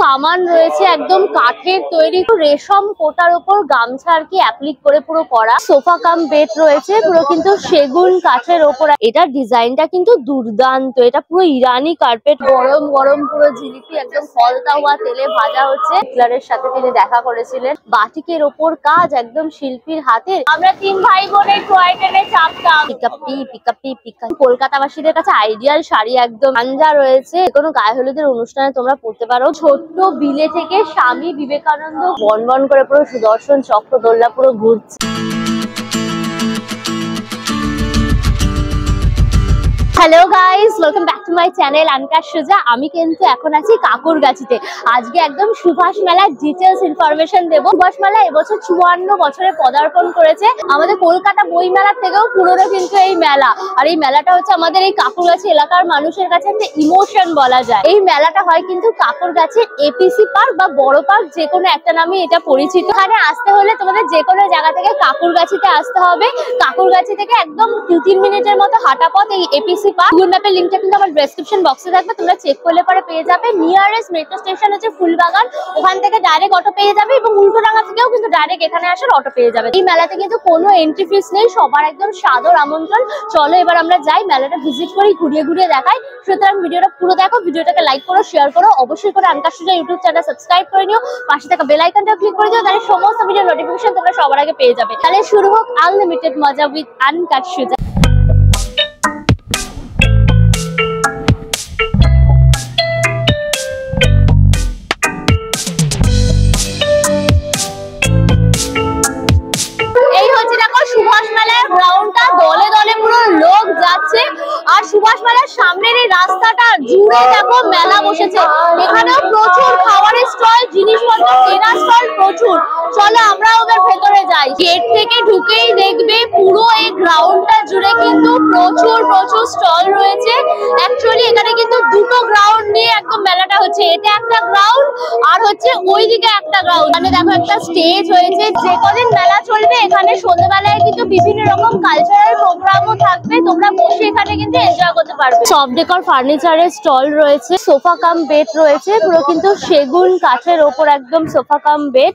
কামান রয়েছে একদম কাঠের তৈরি, রেশম কোটার উপর গামছা আর কি অ্যাপ্লিক করে পুরো করা। সোফা কাম বেড রয়েছে পুরো কিন্তু সেগুন কাঠের ওপর। এটার ডিজাইনটা কিন্তু দুর্দান্ত, এটা পুরো ইরানি কার্পেট। গরম গরম পুরো জিলিপি একদম ফলতা হওয়া তেলে ভাজা হচ্ছে। হিটলারের সাথে তিনি দেখা করেছিলেন। বাটিকের ওপর কাজ একদম শিল্পীর হাতে। আমরা 3 ভাই বোনের টয় ট্রেনে চাপতাম। কলকাতাবাসীদের কাছে আইডিয়াল শাড়ি একদম পাঞ্জা রয়েছে। কোনো গায়ে হলুদের অনুষ্ঠানে তোমরা পড়তে পারো। ছোট্ট বিলে থেকে স্বামী বিবেকানন্দ বনবন করে পুরো সুদর্শন চক্র দোল্লা পুরো ঘুরছে। Hello guys, welcome back to my channel আনকা সুজা। আমি কিন্তু এখন আছি কাকুরগাছিতে। আজকে একদম সুভাষ মেলার ডিটেলস ইনফরমেশন দেবো। সুভাষ মেলা এবছর 54 বছরে পদার্পণ করেছে। আমাদের কলকাতা বই মেলার থেকেও পুরনো কিন্তু এই মেলা। আর এই মেলাটা হচ্ছে আমাদের এই কাকুরগাছি এলাকার মানুষের কাছে একটা ইমোশন বলা যায়। এই মেলাটা হয় কিন্তু কাকুরগাছির এপিসি পার্ক বা বড় পার্ক, যে কোনো একটা নামে এটা পরিচিত। এখানে আসতে হলে তোমাদের যে কোনো জায়গা থেকে কাকুরগাছিতে আসতে হবে। কাকুরগাছি থেকে একদম 2-3 মিনিটের মতো হাঁটা পথ এই এপিসি পার্ক। গুগল ম্যাপের লিংকটা কিন্তু আমার ডেসক্রিপশন বক্সে থাকবে, তোমরা চেক করলে পরে পেয়ে যাবে। নিয়ারেস্ট মেট্রো স্টেশন হচ্ছে ফুলবাগান, ওখান থেকে ডাইরেক্ট অটো পেয়ে যাবে এবং উল্টোডাঙ্গা থেকেও কিন্তু ডাইরেক্ট এখানে আসার অটো পেয়ে যাবে। এই মেলাতে কিন্তু কোনো এন্ট্রি ফিস নেই, সবার একদম সাদর আমন্ত্রণ। চলো এবার আমরা যাই, মেলাটা ভিজিট করি, ঘুরিয়ে ঘুরিয়ে দেখাই। সুতরাং ভিডিওটা পুরো দেখো, ভিডিওটাকে লাইক করো, শেয়ার করো, অবশ্যই করে আনকা সুজা ইউটিউব চ্যানেল সাবস্ক্রাইব করে নিও। পাশে থাকা বেল আইকনটা ক্লিক করে দিও, তাহলে সমস্ত ভিডিও নোটিফিকেশন তোমরা সবার আগে পেয়ে যাবে। তাহলে শুরু হোক আনলিমিটেড মজা উইথ আনকা সুজা। সুভাষ মেলার গ্রাউন্ডটা দলে দলে পুরো লোক যাচ্ছে। আর সুভাষ মেলার সামনের এই রাস্তাটা জুড়ে দেখো মেলা বসেছে। এখানেও প্রচুর খাবারের স্টল, জিনিসপত্র কেনার স্টল প্রচুর। চলো আমরাও এবার ভেতরে যাই। গেট থেকে ঢুকেই দেখবে পুরো এই গ্রাউন্ডটা জুড়ে কিন্তু প্রচুর স্টল রয়েছে। অ্যাকচুয়ালি এখানে কিন্তু দুটো গ্রাউন্ড নিয়ে একদম মেলাটা হচ্ছে। এটা একটা গ্রাউন্ড আর হচ্ছে ওইদিকে একটা গ্রাউন্ড। মানে দেখো একটা স্টেজ হয়েছে। যে কদিন মেলা চলবে এখানে সন্ধ্যেবেলায় কিন্তু বিভিন্ন রকম কালচারাল প্রোগ্রামও থাকবে, তোমরা বসে এখানে কিন্তু এনজয় করতে পারবে। সব ডেকর ফার্নিচারের স্টল রয়েছে, সোফা কাম বেড রয়েছে পুরো কিন্তু সেগুন কাঠের ওপর একদম সোফা কাম বেড।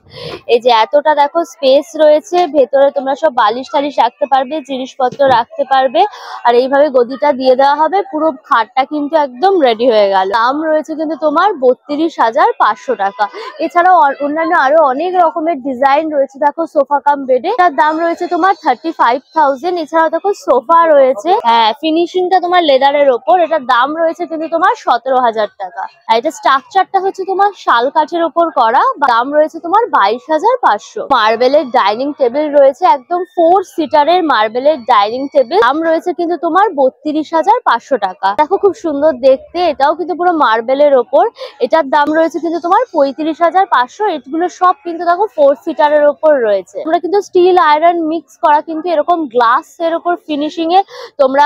এই যে এতটা দেখো স্পেস রয়েছে, ভেতরে তোমরা সব বালিশ টালিশ রাখতে পারবে, জিনিসপত্র রাখতে পারবে। আর এইভাবে গদিটা দিয়ে দেওয়া হবে, পুরো খাটটা কিন্তু একদম রেডি হয়ে গেল। দাম রয়েছে কিন্তু তোমার 32,500 টাকা। এছাড়াও অন্যান্য আরো অনেক রকমের ডিজাইন রয়েছে। দেখো সোফা কাম বেডে তার দাম রয়েছে তোমার 35,000। এছাড়াও দেখো সোফা রয়েছে, হ্যাঁ ফিনিশিংটা তোমার লেদারের ওপর, এটার দাম রয়েছে কিন্তু তোমার 17,000 টাকা। আর এটা স্ট্রাকচারটা হচ্ছে তোমার শাল কাঠের ওপর করা, দাম রয়েছে তোমার 22,500। মার্বেলের ডাইনিং টেবিল রয়েছে, একদম 4 সিটারের মার্বেলের ডাইনিং টেবিল, দাম রয়েছে কিন্তু তোমার 32,500 টাকা। দেখো খুব সুন্দর দেখতে, এটাও কিন্তু পুরো মার্বেলের ওপর, এটার দাম রয়েছে কিন্তু তোমার 35,500। এগুলো সব কিন্তু দেখো 4 সিটারের ওপর রয়েছে। তোমরা কিন্তু স্টিল আয়রন মিক্স করা কিন্তু এরকম গ্লাস এর ওপর ফিনিশিং এ তোমরা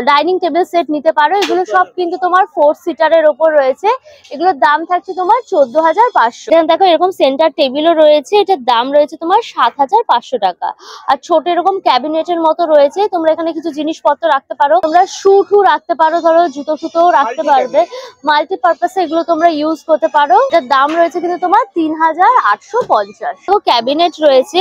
ডাইনিং টেবিল সেট নিতে পারো। এগুলো সব কিন্তু তোমার 4 সিটারের ওপর রয়েছে। এগুলোর দাম থাকছে তোমার 14,500। এখানে দেখো এরকম সেন্টার টেবিলও রয়েছে, এটার দাম রয়েছে তোমার 7,500 টাকা। আর ছোট এরকম ক্যাবিনেটের মতো রয়েছে, তোমরা এখানে কিছু জিনিসপত্র রাখতে পারো, তোমরা শু রাখতে পারো, ধরো জুতো ফুতোও রাখতে পারবে। মাল্টিপারপাসে এগুলো তোমরা ইউজ করতে পারো। এটার দাম রয়েছে কিন্তু তোমার 3,850। তো ক্যাবিনেট রয়েছে,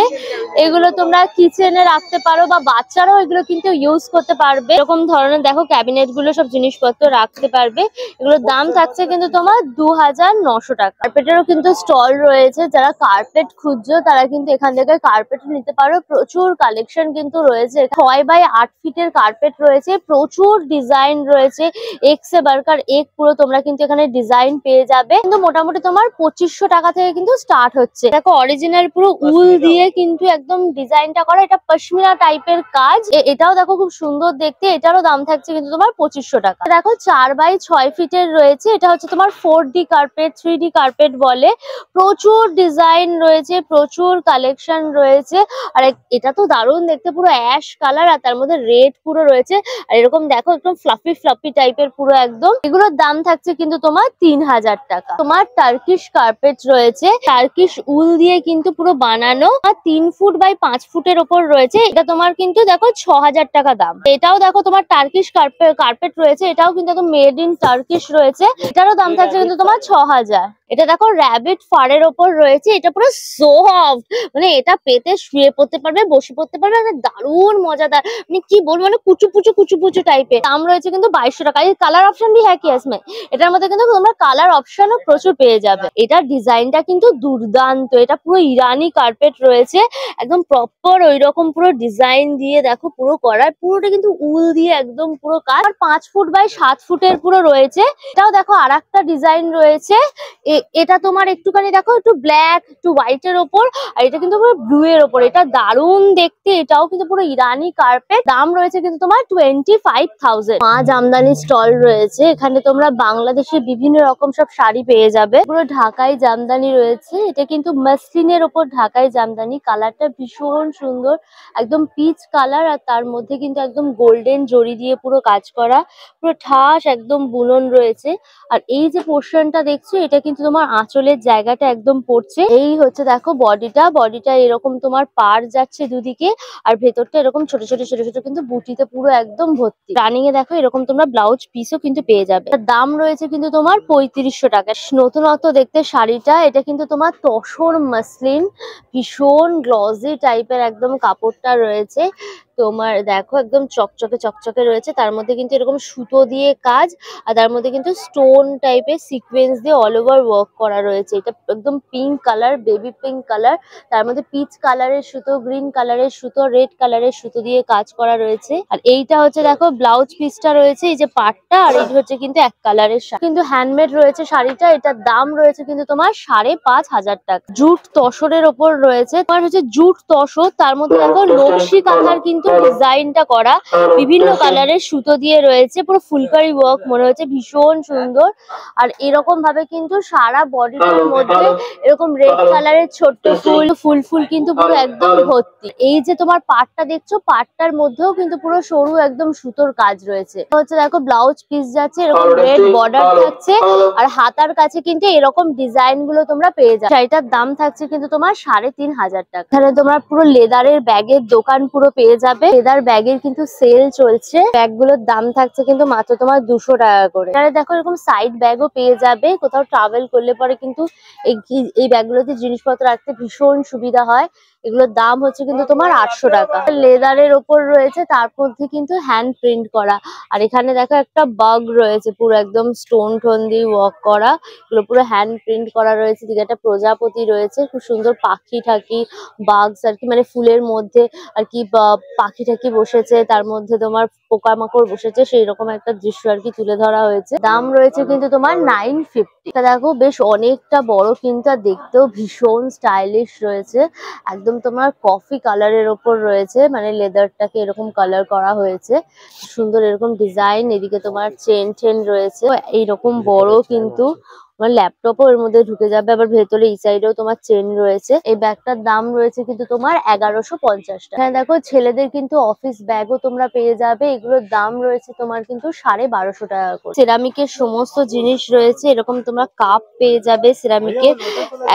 এগুলো তোমরা কিচেনে রাখতে পারো বা বাচ্চারাও এগুলো কিন্তু ইউজ করতে পারবে। এরকম ধরনের দেখো ক্যাবিনেট গুলো সব জিনিসপত্র রাখতে পারবে। এগুলোর দাম থাকছে কিন্তু তোমার 2,900 টাকা। কার্পেটেরও কিন্তু স্টল রয়েছে, যারা কার্পেট খুঁজছো তারা কিন্তু এখান থেকে কার্পেট নিতে পারো। প্রচুর কালেকশন কিন্তু রয়েছে। 6x8 ফিটের কার্পেট রয়েছে, প্রচুর ডিজাইন রয়েছে। এক্সে বার্কার এক পুরো তোমরা কিন্তু এখানে ডিজাইন পেয়ে যাবে। কিন্তু মোটামুটি তোমার 2500 টাকা থেকে কিন্তু স্টার্ট হচ্ছে। দেখো অরিজিনাল পুরো উল দিয়ে কিন্তু একদম ডিজাইনটা করা, এটা পশমিনা টাইপের কাজ। এটাও দেখো খুব সুন্দর দেখতে, এটারও দাম থাকছে কিন্তু তোমার 2500 টাকা। দেখো 4x6 ফিটের রয়েছে, এটা হচ্ছে তোমার 4D কার্পেট, 3D কার্পেট বলে। প্রচুর ডিজাইন রয়েছে, প্রচুর কালেকশন রয়েছে। আর এটা তো দারুণ দেখতে, পুরো অ্যাশ কালার আর তার মধ্যে রেড পুরো রয়েছে। আর এরকম দেখো একদম ফ্লাফি টাইপের পুরো একদম। এগুলোর দাম থাকছে কিন্তু তোমার 3,000 টাকা। তোমার টার্কিশ কার্পেট রয়েছে, টার্কিশ উল দিয়ে কিন্তু পুরো বানানো, আর 3 ফুট বাই 5 ফুটের ওপর রয়েছে। এটা তোমার কিন্তু দেখো 6,000 টাকা দাম। এটাও দেখো তোমার টার্কিশ কার্পেট রয়েছে, এটাও কিন্তু একদম মেড ইন টার্কিশ রয়েছে। এটারও দাম থাকছে কিন্তু তোমার 6,000। এটা দেখো র্যাবিট ফারের ওপর রয়েছে, এটা পুরো সফট, মানে এটা পেতে শুয়ে পড়তে পারবে, বসে পড়তে পারবে, মানে দারুণ মজাদার, মানে কি বলবো, মানে কুচু কুচু টাইপের। দাম রয়েছে কিন্তু 2200 টাকা। এই কালার অপশন ভি হ্যাঁ কি इसमें, এটার মধ্যে কিন্তু তোমরা কালার অপশনও প্রচুর পেয়ে যাবে। এটার ডিজাইনটা কিন্তু দুর্দান্ত, এটা পুরো ইরানি কার্পেট রয়েছে, একদম প্রপার ওইরকম পুরো ডিজাইন দিয়ে দেখো পুরো করা, পুরোটা কিন্তু উল দিয়ে একদম পুরো কাজ। 5 ফুট বাই 7 ফুটের পুরো রয়েছে। এটাও দেখো আর একটা ডিজাইন রয়েছে, এটা তোমার একটুখানি দেখো একটু ব্ল্যাক একটু হোয়াইট এর ওপর, আর এটা কিন্তু পুরো ব্লু এর ওপর, এটা দারুণ দেখতে। এটাও কিন্তু পুরো ইরানি কার্পেট। দাম রয়েছে কিন্তু তোমার 25,000। মা জামদানি স্টল রয়েছে, এখানে তোমরা বাংলাদেশের বিভিন্ন রকম সব শাড়ি পেয়ে যাবে। পুরো ঢাকাই জামদানি রয়েছে, এটা কিন্তু মাসলিনের ওপর ঢাকাই জামদানি। কালারটা ভীষণ সুন্দর, একদম পিচ কালার, আর তার মধ্যে কিন্তু একদম গোল্ডেন জরি দিয়ে পুরো কাজ করা, পুরো ঠাস একদম বুনন রয়েছে। আর এই যে পোর্শনটা দেখছো, এটা কিন্তু তোমার আঁচলের জায়গাটা একদম পড়ছে। এই হচ্ছে দেখো বডিটা এরকম তোমার পার যাচ্ছে দুদিকে, আর ভেতরটা এরকম ছোট ছোট কিন্তু বুটিতে পুরো একদম ভর্তি। রানিং এ দেখো এরকম তোমরা ব্লাউজ পিসও কিন্তু পেয়ে যাবে। দাম রয়েছে কিন্তু তোমার 3500 টাকা। নতুনত্ব দেখতে শাড়িটা, এটা কিন্তু তোমার তসর মাসলিন, ভীষণ গ্লজি টাইপের একদম কাপড়টা রয়েছে। তোমার দেখো একদম চকচকে রয়েছে, তার মধ্যে কিন্তু এরকম সুতো দিয়ে কাজ, আর তার মধ্যে কিন্তু স্টোন টাইপের সিকোয়েন্স দিয়ে অল ওভার ওয়ার্ক করা রয়েছে। এটা একদম pink colour, baby pink colour, তার মধ্যে পিচ কালারের সুতো, গ্রিন কালারের সুতো, রেড কালারের সুতো দিয়ে কাজ করা রয়েছে। আর এইটা হচ্ছে দেখো ব্লাউজ পিসটা রয়েছে, এই যে পাটটা, আর এই হচ্ছে কিন্তু এক কালারের শাড়ি, কিন্তু হ্যান্ডমেড রয়েছে শাড়িটা। এটার দাম রয়েছে কিন্তু তোমার 5,500 টাকা। জুট তসরের ওপর রয়েছে, তোমার হচ্ছে জুট তসর, তার মধ্যে দেখো নকশি কাঁথার কিন্তু ডিজাইনটা করা, বিভিন্ন কালারের সুতো দিয়ে রয়েছে, পুরো ফুলকারি ওয়ার্ক মনে হচ্ছে, ভীষণ সুন্দর। আর এরকম ভাবে কিন্তু সারা বডিটার মধ্যে এরকম রেড কালারের ছোট্ট ফুল কিন্তু পুরো একদম ভর্তি। এই যে তোমার পাটটা দেখছো, পাটটার মধ্যেও কিন্তু পুরো সরু একদম সুতোর কাজ রয়েছে। হচ্ছে দেখো ব্লাউজ পিস যাচ্ছে, এরকম রেড বর্ডার থাকছে, আর হাতার কাছে কিন্তু এরকম ডিজাইন গুলো তোমরা পেয়ে যাবে। শাড়িটার দাম থাকছে কিন্তু তোমার 3,500 টাকা। এখানে তোমরা পুরো লেদারের ব্যাগের দোকান পুরো পেয়ে যাবে। লেদার ব্যাগের কিন্তু সেল চলছে, ব্যাগ গুলোর দাম থাকছে কিন্তু মাত্র তোমার 200 টাকা করে। এখানে দেখো এরকম সাইড ব্যাগও পেয়ে যাবে, কোথাও ট্রাভেল করলে পরে কিন্তু এই ব্যাগগুলোতে জিনিসপত্র রাখতে ভীষণ সুবিধা হয়। এগুলোর দাম হচ্ছে কিন্তু তোমার 800 টাকা। লেদারের ওপর রয়েছে, তার মধ্যে কিন্তু হ্যান্ড প্রিন্ট করা। আর এখানে দেখো একটা বাগ রয়েছে, পুরো একদম স্টোন টোন দিয়ে ওয়ার্ক করা, এগুলো পুরো হ্যান্ড প্রিন্ট করা রয়েছে। দিকে একটা প্রজাপতি রয়েছে, খুব সুন্দর পাখি ঠাকি বাগস আর কি, মানে ফুলের মধ্যে আর কি পাখি ঠাকি বসেছে, তার মধ্যে তোমার পোকামাকড় বসেছে, সেই রকম একটা দৃশ্য আর কি তুলে ধরা হয়েছে। দাম রয়েছে কিন্তু তোমার 950। এটা দেখো বেশ অনেকটা বড় কিন্তু, আর দেখতেও ভীষণ স্টাইলিশ রয়েছে, একদম তোমার কফি কালারের ওপর রয়েছে, মানে লেদারটাকে এরকম কালার করা হয়েছে, সুন্দর এরকম ডিজাইন। এদিকে তোমার চেন রয়েছে, এইরকম বড় কিন্তু তোমার ল্যাপটপও এর মধ্যে ঢুকে যাবে। আবার ভেতরে এই সাইডেও তোমার চেন রয়েছে। এই ব্যাগটার দাম রয়েছে কিন্তু তোমার 1150 টাকা। এখানে দেখো ছেলেদের কিন্তু অফিস ব্যাগও তোমরা পেয়ে যাবে, এগুলোর দাম রয়েছে তোমার কিন্তু 1250 টাকা করে। সেরামিকের সমস্ত জিনিস রয়েছে, এরকম তোমরা কাপ পেয়ে যাবে সিরামিকের,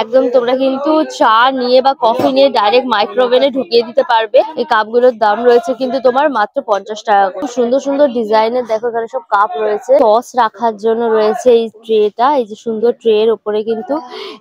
একদম তোমরা কিন্তু চা নিয়ে বা কফি নিয়ে ডাইরেক্ট মাইক্রোওভেনে ঢুকিয়ে দিতে পারবে। এই কাপগুলোর দাম রয়েছে কিন্তু তোমার মাত্র 50 টাকা করে। খুব সুন্দর সুন্দর ডিজাইনের দেখো এখানে সব কাপ রয়েছে। সস রাখার জন্য রয়েছে এই ট্রেটা, এই যে সুন্দর ট্রে এর উপরে কিন্তু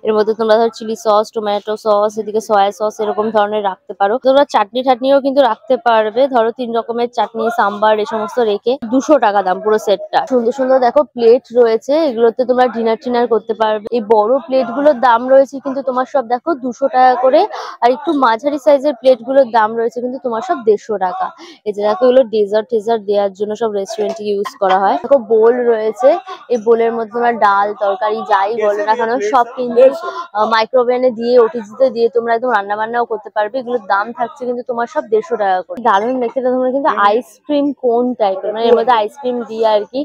এর মধ্যে তোমরা ধর চিলি সস, টমেটো সস, এদিকে সয়া সস এরকম ধরনের রাখতে পারো। তোমরা চাটনি টাটনিও কিন্তু রাখতে পারবে, ধরো 3 রকমের চাটনি, সাম্বার এই সমস্ত রেখে। 200 টাকা দাম পুরো সেটটা। সুন্দর সুন্দর দেখো প্লেট রয়েছে, এগুলোতে তোমরা ডিনার টিনার করতে পারবে। এই বড় প্লেট গুলোর দাম রয়েছে কিন্তু তোমার সব দেখো 200 টাকা করে, আর একটু মাঝারি সাইজের প্লেট গুলোর দাম রয়েছে কিন্তু তোমার সব 150 টাকা। এই যে দেখো এগুলো ডেজার্ট দেওয়ার জন্য সব রেস্টুরেন্টে ইউজ করা হয়। দেখো বোল রয়েছে, এই বোলের মধ্যে তোমরা ডাল তরকারি যাই বলো না কেন সব কিন্তু মাইক্রোওভেনে দিয়ে ওটিজিতে দিয়ে তোমরা একদম রান্না বান্নাও করতে পারবে। এগুলোর দাম থাকছে কিন্তু তোমার সব 150 টাকা করে। দারুণ দেখতে তোমরা কিন্তু আইসক্রিম কোন টাইপের, মানে এর মধ্যে আইসক্রিম দিয়ে আর কি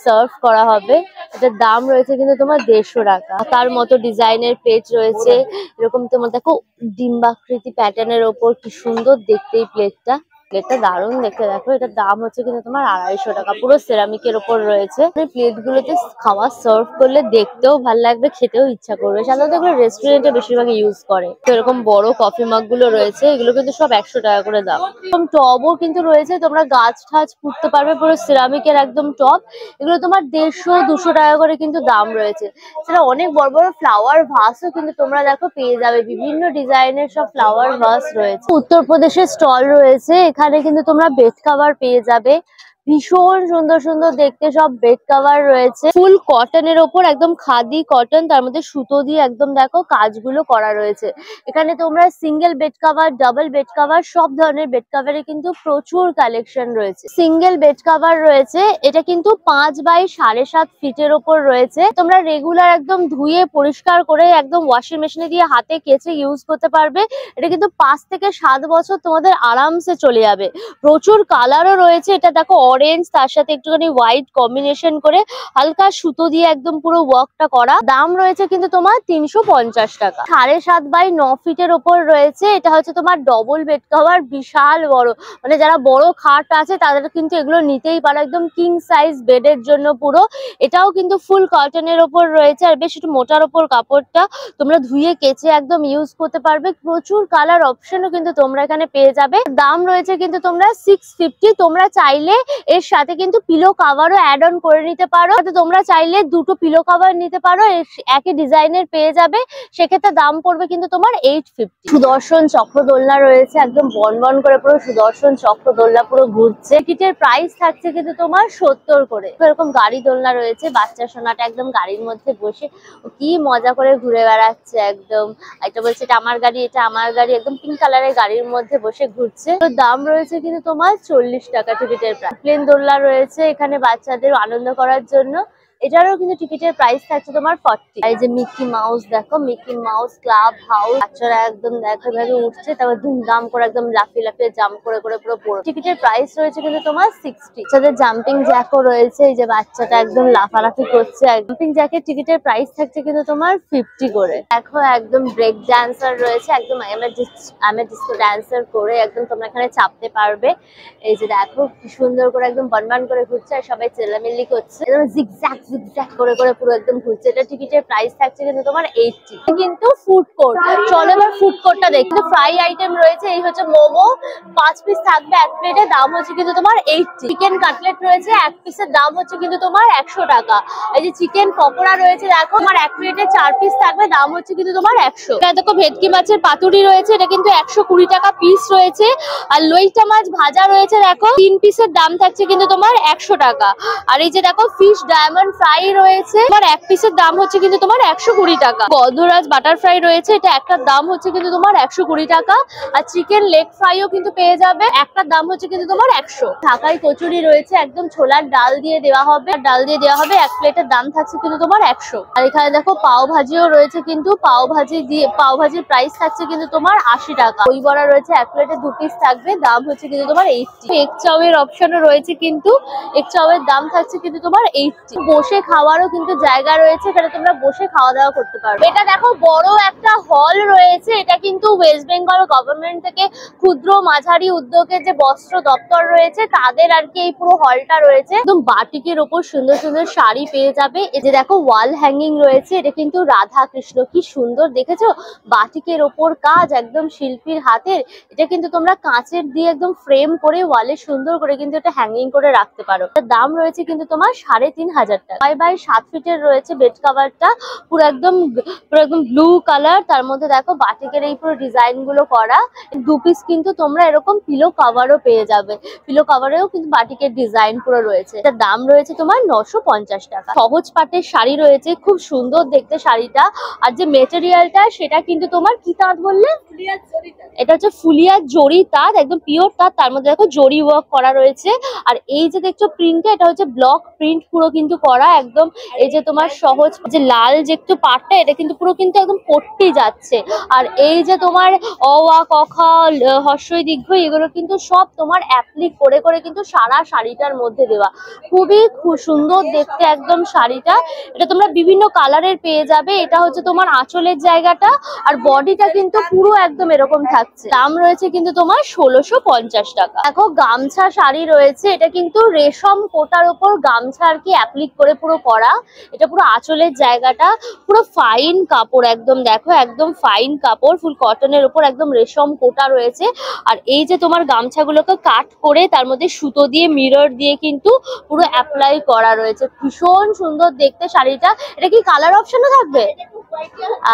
সার্ভ করা হবে। এটার দাম রয়েছে কিন্তু তোমার 150 টাকা। তার মতো ডিজাইনের প্লেট রয়েছে, এরকম তোমার দেখো ডিম্বাকৃতি প্যাটার্নের ওপর কি সুন্দর দেখতে এই প্লেটটা। প্লেটটা দারুণ দেখতে, দেখো এটার দাম হচ্ছে কিন্তু তোমার 250 টাকা, পুরো সেরামিকের ওপর রয়েছে। প্লেট গুলোতে খাবার সার্ভ করলে দেখতেও ভালো লাগবে, খেতেও ইচ্ছা করবে। সাধারণত এগুলো রেস্টুরেন্টে বেশিরভাগ ইউজ করে। তো এরকম বড় কফি মাগ গুলো রয়েছে, এগুলো কিন্তু সব 100 টাকা করে দাম। এরকম টবও কিন্তু রয়েছে, তোমরা গাছ ঠাছ পুঁততে পারবে, পুরো সেরামিকের একদম টব। এগুলো তোমার 150-200 টাকা করে কিন্তু দাম রয়েছে। সেটা অনেক বড় বড় ফ্লাওয়ার ভাসও কিন্তু তোমরা দেখো পেয়ে যাবে, বিভিন্ন ডিজাইনের সব ফ্লাওয়ার ভাস রয়েছে। উত্তরপ্রদেশের স্টল রয়েছে, এখানে কিন্তু তোমরা বেড কভার পেয়ে যাবে, ভীষণ সুন্দর সুন্দর দেখতে সব বেড কভার রয়েছে। ফুল কটনের ওপর, একদম খাদি কটন, তার মধ্যে সুতো দিয়ে একদম দেখো কাজগুলো করা রয়েছে। এখানে তোমরা single bed cover, double bed cover, সব ধরনের বেড কভারে কিন্তু প্রচুর কালেকশন রয়েছে। সিঙ্গেল বেড কভার রয়েছে, এটা কিন্তু 5x7.5 ফিটের ওপর রয়েছে। তোমরা রেগুলার একদম ধুয়ে পরিষ্কার করে একদম ওয়াশিং মেশিনে দিয়ে হাতে কেচে ইউজ করতে পারবে। এটা কিন্তু 5 থেকে 7 বছর তোমাদের আরামসে চলে যাবে। প্রচুর কালারও রয়েছে, এটা দেখো অরেঞ্জ, তার সাথে একটুখানি হোয়াইট কম্বিনেশন করে হালকা সুতো দিয়ে একদম পুরো ওয়ার্কটা করা। দাম রয়েছে কিন্তু তোমার 350 টাকা। 7.5x9 ফিটের ওপর রয়েছে, এটা হচ্ছে তোমার ডবল বেড কভার, বিশাল বড়, মানে যারা বড় খাট আছে তাদের কিন্তু এগুলো নিতেই পারো, একদম কিং সাইজ বেডের জন্য পুরো। এটাও কিন্তু ফুল কটনের ওপর রয়েছে, আর বেশ একটু মোটার ওপর কাপড়টা, তোমরা ধুয়ে কেচে একদম ইউজ করতে পারবে। প্রচুর কালার অপশনও কিন্তু তোমরা এখানে পেয়ে যাবে। দাম রয়েছে কিন্তু তোমরা 650। তোমরা চাইলে এর সাথে কিন্তু পিলো কাভারও অ্যাড অন করে নিতে পারো, তোমরা চাইলে দুটো পিলো কাভার নিতে পারো, একই ডিজাইনের পেয়ে যাবে, সেক্ষেত্রে দাম পড়বে কিন্তু তোমার 850। সুদর্শন চক্র দোলনা রয়েছে, একদম বন করে পুরো সুদর্শন চক্র দোলনা পুরো ঘুরছে। টিকিটের প্রাইস থাকছে কিন্তু তোমার 70 করে। এরকম গাড়ি দোলনা রয়েছে, বাচ্চা সোনাটা একদম গাড়ির মধ্যে বসে কি মজা করে ঘুরে বেড়াচ্ছে একদম। এটা বলছে এটা আমার গাড়ি, এটা আমার গাড়ি, একদম পিঙ্ক কালারের গাড়ির মধ্যে বসে ঘুরছে। তো দাম রয়েছে কিন্তু তোমার 40 টাকা টিকিটের প্রাইস। প্লেন দোলনা রয়েছে এখানে বাচ্চাদের আনন্দ করার জন্য, এটারও কিন্তু টিকিটের প্রাইস থাকছে তোমার 40। এই যে মিকি মাউস দেখো, মিকি মাউস ক্লাব হাউস, বাচ্চারা একদম দেখো এভাবে উঠছে, তারপর ধুমধাম করে একদম লাফিয়ে লাফিয়ে জাম্প করে করে পুরো পড়ে। টিকিটের প্রাইস রয়েছে কিন্তু তোমার 60। বাচ্চাদের জাম্পিং জ্যাকও রয়েছে, এই যে বাচ্চাটা একদম লাফালাফি করছে। জাম্পিং জ্যাকের টিকিটের প্রাইস থাকছে কিন্তু তোমার 50 করে। দেখো একদম ব্রেক ডান্সার রয়েছে, একদম ডিস্কো ডান্সার করে একদম তোমরা এখানে চাপতে পারবে। এই যে দেখো কি সুন্দর করে একদম বনবন করে ঘুরছে, আর সবাই চেল্লামিল্লি করছে, একদম জিগজ্যাগ জিগজ্যাগ করে করে পুরো একদম ঘুরছে। এটা টিকিটের প্রাইস থাকছে কিন্তু তোমার 80। কিন্তু ফুড কোর্ট, চলো এবার ফুড কোর্টটা দেখতে। ফ্রাই আইটেম রয়েছে, এই হচ্ছে মোমো, 5 পিস থাকবে এক প্লেটে, দাম হচ্ছে কিন্তু তোমার 80। চিকেন কাটলেট রয়েছে, এক পিসের দাম হচ্ছে কিন্তু তোমার 100 টাকা। এই যে চিকেন পকোড়া রয়েছে দেখো, আমার এক প্লেটে 4 পিস থাকবে, দাম হচ্ছে কিন্তু তোমার 100। এখানে দেখো ভেটকি মাছের পাতুরি রয়েছে, এটা কিন্তু 120 টাকা পিস রয়েছে। আর লইটা মাছ ভাজা রয়েছে দেখো, 3 পিসের দাম থাকছে কিন্তু তোমার 100 টাকা। আর এই যে দেখো ফিশ ডায়মন্ড ফ্রাই রয়েছে, তোমার এক পিসের দাম হচ্ছে কিন্তু তোমার 120 টাকা। গন্ধরাজ বাটার ফ্রাই রয়েছে, এটা একটার দাম হচ্ছে কিন্তু তোমার 120 টাকা। আর চিকেন লেগ ফ্রাইও কিন্তু পেয়ে যাবে, একটার দাম হচ্ছে কিন্তু তোমার 100। ঢাকাই কচুরি রয়েছে, একদম ছোলার ডাল দিয়ে দেওয়া হবে, এক প্লেটের দাম থাকছে কিন্তু তোমার 100। আর এখানে দেখো পাও ভাজিও রয়েছে, কিন্তু পাও ভাজির প্রাইস থাকছে কিন্তু তোমার 80 টাকা। দই বড়া রয়েছে, এক প্লেটে 2 পিস থাকবে, দাম হচ্ছে কিন্তু তোমার 80। এগ চাউয়ের অপশনও রয়েছে, কিন্তু এগ চাউয়ের দাম থাকছে কিন্তু তোমার 80। বসে খাওয়ারও কিন্তু জায়গা রয়েছে, এখানে তোমরা বসে খাওয়া দাওয়া করতে পারবে। এটা দেখো বড় একটা হল রয়েছে, এটা কিন্তু ওয়েস্ট বেঙ্গল গভর্নমেন্ট থেকে ক্ষুদ্র মাঝারি উদ্যোগের যে বস্ত্র দপ্তর রয়েছে তাদের আর কি এই পুরো হলটা রয়েছে। একদম বাটিকের ওপর সুন্দর সুন্দর শাড়ি পেয়ে যাবে। এই যে দেখো ওয়াল হ্যাঙ্গিং রয়েছে, এটা কিন্তু রাধা কৃষ্ণ, কি সুন্দর দেখেছো, বাটিকের ওপর কাজ, একদম শিল্পীর হাতের। এটা কিন্তু তোমরা কাঁচের দিয়ে একদম ফ্রেম করে ওয়ালে সুন্দর করে কিন্তু এটা হ্যাঙ্গিং করে রাখতে পারো। দাম রয়েছে কিন্তু তোমার 3500 টাকা। 5x7 ফিটের রয়েছে বেড কভারটা, পুরো একদম ব্লু কালার, তার মধ্যে দেখো বাটিকের এই পুরো ডিজাইন গুলো করা। 2 পিস কিন্তু তোমরা এরকম পিলো কভারও পেয়ে যাবে, পিলো কভারেও কিন্তু বাটিকের ডিজাইন পুরো রয়েছে। এটার দাম রয়েছে তোমার 950 টাকা। সহজ পাটের শাড়ি রয়েছে, খুব সুন্দর দেখতে শাড়িটা। আর যে মেটেরিয়ালটা সেটা কিন্তু তোমার কি তাঁত বললে, এটা হচ্ছে ফুলিয়া জরি তাঁত, একদম পিওর তাঁত, তার মধ্যে দেখো জরি ওয়ার্ক করা রয়েছে। আর এই যে দেখছো প্রিন্টটা, এটা হচ্ছে ব্লক প্রিন্ট পুরো কিন্তু করা। করা একদম। এই যে তোমার সহজ যে লাল যে একটু পাটটা, এটা কিন্তু পুরো কিন্তু একদম পট্টি যাচ্ছে। আর এই যে তোমার অ আ ক খ হর্ষই দীর্ঘই, এগুলো কিন্তু সব তোমার অ্যাপ্লিক করে করে কিন্তু সারা শাড়িটার মধ্যে দেওয়া। খুবই সুন্দর দেখতে একদম শাড়িটা। এটা তোমরা বিভিন্ন কালারের পেয়ে যাবে। এটা হচ্ছে তোমার আঁচলের জায়গাটা, আর বডিটা কিন্তু পুরো একদম এরকম থাকছে। দাম রয়েছে কিন্তু তোমার 1650 টাকা। দেখো গামছা শাড়ি রয়েছে, এটা কিন্তু রেশম কোটার উপর গামছা আর কি অ্যাপ্লিক করে পুরো করা। এটা পুরো আঁচলের জায়গাটা পুরো ফাইন কাপড় একদম, দেখো একদম ফাইন কাপড়, ফুল কটনের উপর একদম রেশম কোটা রয়েছে। আর এই যে তোমার গামছাগুলোকে কাট করে তার মধ্যে সুতো দিয়ে মিরর দিয়ে কিন্তু পুরো অ্যাপ্লাই করা রয়েছে। ভীষণ সুন্দর দেখতে শাড়িটা। এটা কি কালার অপশনও থাকবে?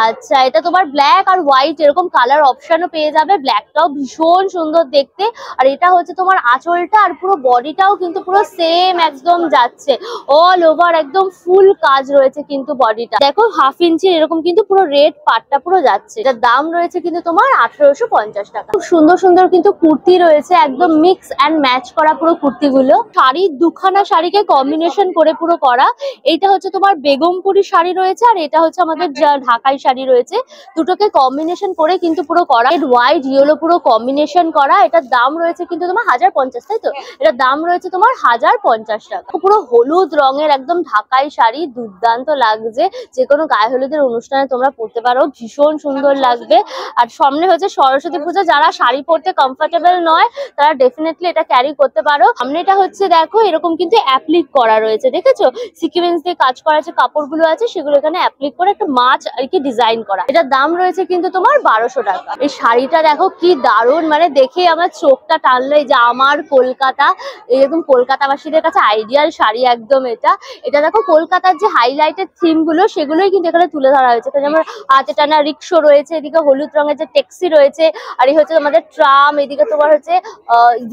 আচ্ছা, এটা তোমার ব্ল্যাক আর হোয়াইট এরকম কালার অপশনও পেয়ে যাবে। ব্ল্যাকটাও ভীষণ সুন্দর দেখতে। আর এটা হচ্ছে তোমার আঁচলটা, আর পুরো বডিটাও কিন্তু পুরো সেম একদম যাচ্ছে, অল ওভার একদম ফুল কাজ রয়েছে কিন্তু বডিটা। দেখো 1/2 ইঞ্চির এরকম কিন্তু পুরো রেড পাটটা পুরো যাচ্ছে। এটার দাম রয়েছে কিন্তু তোমার 1850 টাকা। খুব সুন্দর সুন্দর কিন্তু কুর্তি রয়েছে, একদম মিক্স অ্যান্ড ম্যাচ করা পুরো কুর্তিগুলো। শাড়ির দুখানা শাড়িকে কম্বিনেশন করে পুরো করা। এইটা হচ্ছে তোমার বেগমপুরি শাড়ি রয়েছে, আর এটা হচ্ছে আমাদের ঢাকাই শাড়ি রয়েছে। দুটোকে কম্বিনেশন করে কিন্তু পুরো করা, হোয়াইট ইয়েলো পুরো কম্বিনেশন করা। এটার দাম রয়েছে কিন্তু তোমার 1050, তাই তো? এটার দাম রয়েছে তোমার 1050 টাকা। পুরো হলুদ রঙের একদম ঢাকাই শাড়ি, দুর্দান্ত লাগছে। যে কোনো গায়ে হলুদের অনুষ্ঠানে তোমরা পরতে পারো, ভীষণ সুন্দর লাগবে। আর সামনে হচ্ছে সরস্বতী পূজা, যারা শাড়ি পরতে কমফোর্টেবল নয় তারা ডেফিনেটলি এটা ক্যারি করতে পারো। সামনেটা হচ্ছে দেখো এরকম কিন্তু অ্যাপ্লিক করা রয়েছে, দেখেছো? সিকোয়েন্স দিয়ে কাজ করা যে কাপড়গুলো আছে সেগুলো এখানে অ্যাপ্লিক করে একটা মাছ আর কি ডিজাইন করা। এটার দাম রয়েছে কিন্তু তোমার 1200 টাকা। এই শাড়িটা দেখো কি দারুণ, মানে দেখে আমার চোখটা টানলো। এই যে আমার কলকাতা, এরকম কলকাতাবাসীদের কাছে আইডিয়াল শাড়ি একদম এটা। এটা দেখো কলকাতার যে হাইলাইটেড থিম গুলো সেগুলোই কিন্তু এখানে তুলে ধরা হয়েছে। যেমন হাতে টানা রিক্সো রয়েছে, এদিকে হলুদ রঙের যে ট্যাক্সি রয়েছে, আর এই হচ্ছে তোমাদের ট্রাম, এদিকে তোমার হচ্ছে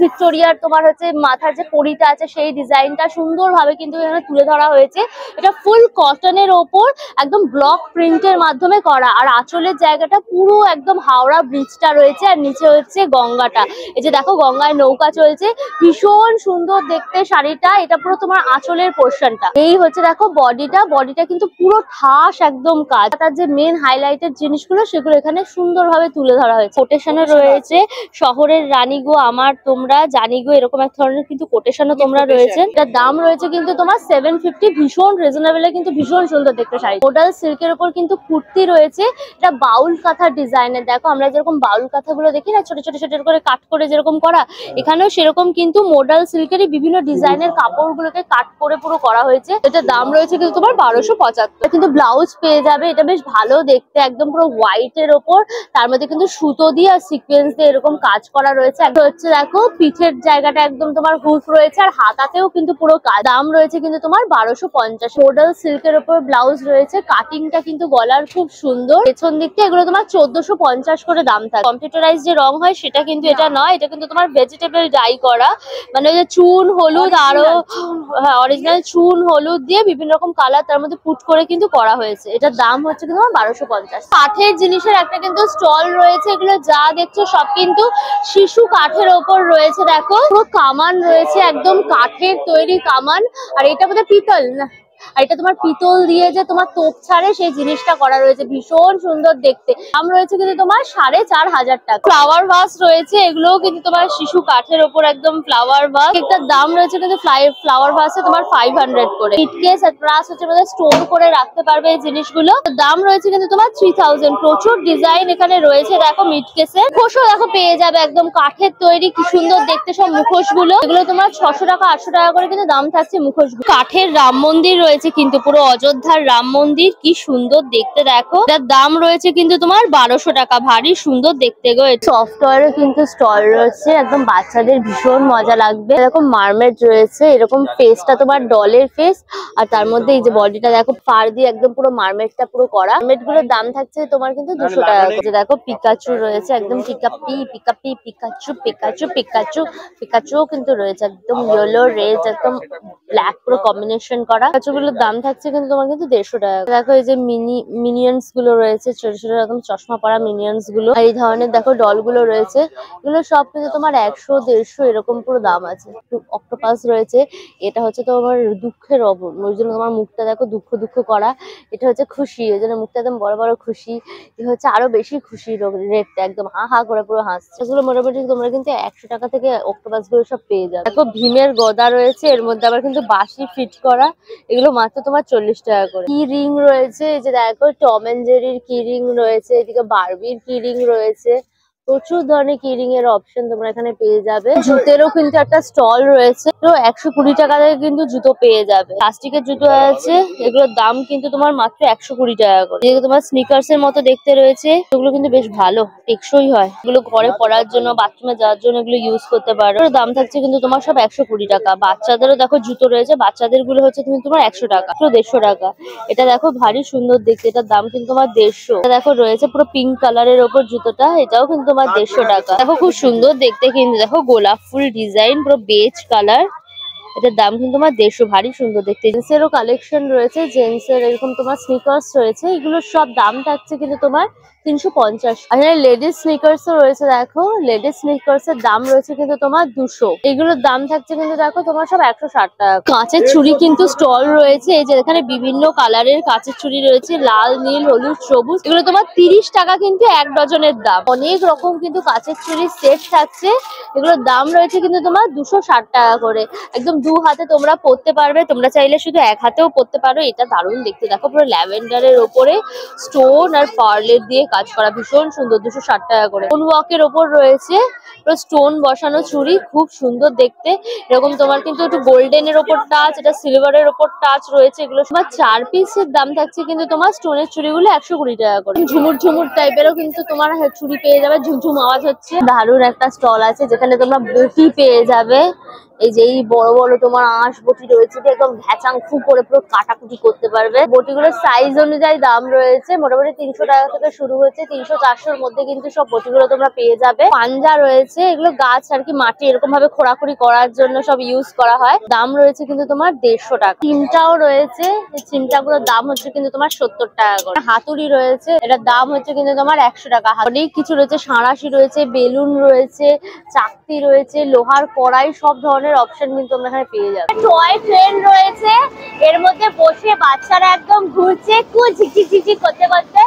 ভিক্টোরিয়ার তোমার হচ্ছে মাথার যে পরিটা আছে সেই ডিজাইনটা সুন্দরভাবে কিন্তু এখানে তুলে ধরা হয়েছে। এটা ফুল কটনের ওপর একদম ব্লক প্রিন্টের মাধ্যমে করা। আর আঁচলের জায়গাটা পুরো একদম হাওড়া ব্রিজটা রয়েছে, আর নিচে হচ্ছে গঙ্গাটা। এই যে দেখো গঙ্গায় নৌকা চলছে, ভীষণ সুন্দর দেখতে শাড়িটা। এটা পুরো তোমার আঁচলের পোর্শনটা। এই হচ্ছে দেখো বডিটা, বডিটা কিন্তু পুরো ঠাস একদম কাজ। তার যে মেন হাইলাইটেড জিনিসগুলো সেগুলো এখানে সুন্দরভাবে তুলে ধরা হয়েছে। কোটেশনে রয়েছে শহরের রানী গো আমার তোমরা জানি গো, এরকম এক ধরনের কিন্তু কোটেশনও তোমরা রয়েছে। এটার দাম রয়েছে কিন্তু তোমার 750, ভীষণ রিজনেবল, কিন্তু ভীষণ সুন্দর দেখতে শাড়ি। মোডাল সিল্কের উপর কিন্তু কুর্তি রয়েছে। এটা বাউল কাঁথা ডিজাইনের। দেখো আমরা যেরকম বাউল কাঁথাগুলো দেখি না, ছোট ছোট ছোট করে কাট করে যেরকম করা, এখানেও সেরকম কিন্তু মোডাল সিল্কেরই বিভিন্ন ডিজাইনের কাপড়গুলোকে কাট করে পুরো করা হয়েছে। এটার দাম রয়েছে কিন্তু তোমার 1275। কিন্তু ব্লাউজ পেয়ে যাবে, এটা বেশ ভালো দেখতে, একদম পুরো হোয়াইট এর ওপর তার মধ্যে কিন্তু সুতো দিয়ে আর সিকোয়েন্স দিয়ে এরকম কাজ করা রয়েছে। একটা হচ্ছে দেখো পিঠের জায়গাটা একদম তোমার হুক রয়েছে, আর হাতাতেও কিন্তু পুরো কাজ। দাম রয়েছে কিন্তু তোমার 1250। মোডাল সিল্কের উপর ব্লাউজ রয়েছে, কাটিংটা কিন্তু গলার খুব সুন্দর। পেছন দিকটা এগুলো তোমার 1450 করে দাম থাকে। কম্পিউটারাইজ যে রং হয় সেটা কিন্তু এটা নয়, এটা কিন্তু তোমার ভেজিটেবল ডাই করা, মানে ওই যে চুন হলুদ আরো হ্যাঁ অরিজিনাল চুন হলুদ দিয়ে বিভিন্ন রকম কালার তার মধ্যে পুট করে কিন্তু করা হয়েছে। এটার দাম হচ্ছে কিন্তু 1250। কাঠের জিনিসের একটা কিন্তু স্টল রয়েছে, এগুলো যা দেখছো সব কিন্তু শিশু কাঠের ওপর রয়েছে। দেখো পুরো কামান রয়েছে, একদম কাঠের তৈরি কামান। আর এটা বোধহয় পিতল না, আর এটা তোমার পিতল দিয়ে যে তোমার তোপ ছাড়ে সেই জিনিসটা করা রয়েছে, ভীষণ সুন্দর দেখতে। দাম রয়েছে কিন্তু তোমার 4500 টাকা। ফ্লাওয়ার ভাস রয়েছে, এগুলোও কিন্তু তোমার শিশু কাঠের ওপর একদম ফ্লাওয়ার ভাস। একটা দাম রয়েছে কিন্তু ফ্লাওয়ার ভাসে তোমার 500 করে। মিটকেস প্লাস হচ্ছে স্টোর করে রাখতে পারবে এই জিনিসগুলো। দাম রয়েছে কিন্তু তোমার 3000। প্রচুর ডিজাইন এখানে রয়েছে। দেখো মিটকেসে মুখোশও দেখো পেয়ে যাবে, একদম কাঠের তৈরি, কি সুন্দর দেখতে সব মুখোশ গুলো। এগুলো তোমার 600 টাকা 800 টাকা করে কিন্তু দাম থাকছে মুখোশ। কাঠের রাম মন্দির রয়েছে কিন্তু পুরো অযোধ্যার রাম মন্দির, কি সুন্দর দেখতে। দেখো এটার দাম রয়েছে কিন্তু তোমার 1200 টাকা। ভারী সুন্দর দেখতে গো। সফটওয়্যারের কিন্তু স্টল রয়েছে, একদম বাচ্চাদের ভীষণ মজা লাগবে। এরকম মারমেড রয়েছে, এরকম ফেসটা তোমার ডলের ফেস, আর তার মধ্যে এই যে বডিটা দেখো ফার দিয়ে একদম পুরো মারমেডটা পুরো করা। মারমেড গুলোর দাম থাকছে তোমার কিন্তু 200 টাকা করে। দেখো পিকাচু রয়েছে, একদম পিকাপি পিকাপি পিকাচু পিকাচু পিকাচু পিকাচু কিন্তু রয়েছে, একদম ইয়েলো রেড একদম ব্ল্যাক পুরো কম্বিনেশন করা। পিকাচু এগুলোর দাম থাকছে কিন্তু তোমার কিন্তু 150 টাকা। দেখো এই যে মিনিয়ন্স গুলো রয়েছে, ছোট ছোট এরকম চশমা পরা মিনিয়ন্স গুলো, এই ধরনের দেখো ডল গুলো রয়েছে, এগুলো সব কিন্তু তোমার 100 150 এরকম পুরো দাম আছে। অক্টোপাস রয়েছে, এটা হচ্ছে তোমার দুঃখের ওই জন্য তোমার মুখটা দেখো দুঃখ দুঃখ করা, এটা হচ্ছে খুশি, ওই জন্য মুখটা একদম বড় বড় খুশি, এটা হচ্ছে আরো বেশি খুশি রেটটা একদম হা হা করে পুরো হাসছে। এগুলো মোটামুটি তোমরা কিন্তু 100 টাকা থেকে অক্টোপাস গুলো সব পেয়ে যাবে। দেখো ভীমের গদা রয়েছে, এর মধ্যে আবার কিন্তু বাঁশি ফিট করা, এগুলো মাত্র তোমার 40 টাকা করে। কি রিং রয়েছে, এই যে দেখো টম এন্ড জেরির কি রিং রয়েছে, এদিকে বারবির কি রিং রয়েছে, প্রচুর ধরনের কিরিং এর অপশন তোমরা এখানে পেয়ে যাবে। জুতেরও কিন্তু একটা স্টল রয়েছে, তো 120 টাকা থেকে কিন্তু জুতো পেয়ে যাবে। প্লাস্টিকের জুতো আছে, এগুলোর দাম কিন্তু তোমার মাত্র 120 টাকা করে। যেগুলো তোমার স্নিকার্স এর মতো দেখতে রয়েছে, এগুলো কিন্তু বেশ ভালো টেকসই হয়, এগুলো ঘরে পরার জন্য বাথরুমে যাওয়ার জন্য এগুলো ইউজ করতে পারো। দাম থাকছে কিন্তু তোমার সব 120 টাকা। বাচ্চাদেরও দেখো জুতো রয়েছে, বাচ্চাদের গুলো হচ্ছে কিন্তু তোমার 100 টাকা, তো 150 টাকা। এটা দেখো ভারী সুন্দর দেখতে, এটার দাম কিন্তু তোমার 150। দেখো রয়েছে পুরো পিঙ্ক কালারের ওপর জুতোটা, এটাও কিন্তু তোমার 150 টাকা। দেখো খুব সুন্দর দেখতে কিন্তু, দেখো গোলাপ ফুল ডিজাইন, পুরো বেজ কালার, এটার দাম কিন্তু তোমার 150, ভারী সুন্দর দেখতে। জেন্টস এরও কালেকশন রয়েছে, জেন্টস এর এরকম তোমার স্নিকার্স রয়েছে, এগুলোর সব দাম থাকছে কিন্তু তোমার 350। আর লেডিস স্নিকার্স ও রয়েছে, দেখো লেডিস স্নিকার্স এর দাম রয়েছে কিন্তু তোমার 200, এগুলোর দাম থাকছে কিন্তু দেখো তোমার সব 160 টাকা। কাঁচের চুড়ি কিন্তু স্টল রয়েছে, এই যে এখানে বিভিন্ন কালারের কাঁচের চুড়ি রয়েছে, লাল নীল হলুদ সবুজ, এগুলো তোমার 30 টাকা কিন্তু 1 ডজনের দাম। অনেক রকম কিন্তু কাঁচের চুড়ির সেট থাকছে, এগুলোর দাম রয়েছে কিন্তু তোমার 260 টাকা করে। একদম 2 হাতে তোমরা পরতে পারবে, তোমরা চাইলে শুধু 1 হাতেও পরতে পারো। এটা দারুণ দেখতে, দেখো পুরো ল্যাভেন্ডারের ওপরে স্টোন আর পার্লের দিয়ে কাজ করা, ভীষণ সুন্দর, 260 টাকা করে। স্টোন ওয়ার্কের ওপর রয়েছে পুরো স্টোন বসানো চুড়ি, খুব সুন্দর দেখতে। এরকম তোমার কিন্তু একটু গোল্ডেন এর ওপর টাচ, এটা সিলভারের ওপর টাচ রয়েছে, এগুলো তোমার 4 পিসের দাম থাকছে কিন্তু তোমার স্টোনের চুড়িগুলো 120 টাকা করে। ঝুমুর ঝুমুর টাইপেরও কিন্তু তোমার চুড়ি পেয়ে যাবে, ঝুমঝুম আওয়াজ হচ্ছে। দারুণ একটা স্টল আছে যেখানে তোমরা বটি পেয়ে যাবে, এই যে এই বড় বড় তোমার আঁশ বটি রয়েছে, একদম ভ্যাচাং ফু করে পুরো কাটাকুটি করতে পারবে। বটিগুলোর সাইজ অনুযায়ী দাম রয়েছে, মোটামুটি 300 টাকা থেকে শুরু হচ্ছে, 300-400 এর মধ্যে কিন্তু সব বটিগুলো তোমরা পেয়ে যাবে। পাঞ্জা রয়েছে, এগুলো গাছ আর কি মাটি এরকম ভাবে খোঁড়াখুড়ি করার জন্য সব ইউজ করা হয়, দাম রয়েছে কিন্তু তোমার 150 টাকা। চিমটাও রয়েছে, এই চিমটাগুলোর দাম হচ্ছে কিন্তু তোমার 70 টাকা করে। হাতুড়ি রয়েছে, এটার দাম হচ্ছে কিন্তু তোমার 100 টাকা। অনেক কিছু রয়েছে, সাঁড়াশি রয়েছে, বেলুন রয়েছে, চাকতি রয়েছে, লোহার কড়াই, সব ধরনের অপশন কিন্তু আমরা এখানে পেয়ে যাবে। টয় ট্রেন রয়েছে, এর মধ্যে বসে বাচ্চারা একদম ঘুরছে খুব ঝিকঝিক করতে করতে।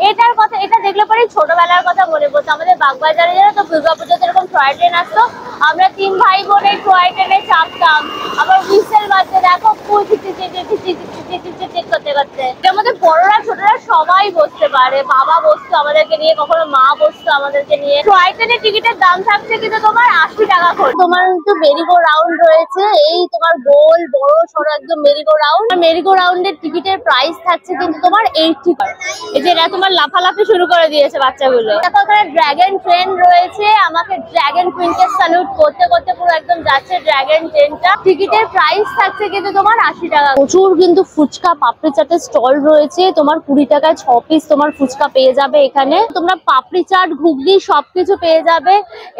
এটার কথা, এটা দেখলে পরে ছোটবেলার কথা মনে পড়ছে। আমাদের বাগবাজারে জানো তো দুর্গাপুজোতে এরকম টয় ট্রেন আসতো, আমরা 3 ভাই বোন এই টয় ট্রেনে চাপতাম, আবার হুইসেল বাজতে দেখো খুব ঝিকঝিক করতে করতে। এর মধ্যে বড়রা ছোটরা সবাই বসতে পারে, বাবা বসতো আমাদেরকে নিয়ে, কখনো মা বসতো আমাদেরকে নিয়ে। টয় ট্রেনের টিকিটের দাম থাকছে কিন্তু তোমার 80 টাকা করে। তোমার কিন্তু মেরিগো রাউন্ড রয়েছে, এই তোমার গোল বড় সড়ো একদম মেরিগো রাউন্ড। মেরিগো রাউন্ডের টিকিটের প্রাইস থাকছে কিন্তু তোমার 80 টাকা। এই যে এটা তোমার লাফালাফি শুরু করে দিয়েছে বাচ্চাগুলো। দেখো এখানে ড্রাগন ট্রেন রয়েছে, আমাকে ড্রাগন কুইনকে স্যালুট করতে করতে পুরো একদম যাচ্ছে ড্রাগন ট্রেনটা। টিকিটের প্রাইস থাকছে কিন্তু তোমার 80 টাকা। প্রচুর কিন্তু ফুচকা পাপড়ি চাটের স্টল রয়েছে, তোমার 20 টাকায় 6 পিস তোমার ফুচকা পেয়ে যাবে এখানে। তোমরা পাপড়ি চাট ঘুগনি সবকিছু পেয়ে যাবে।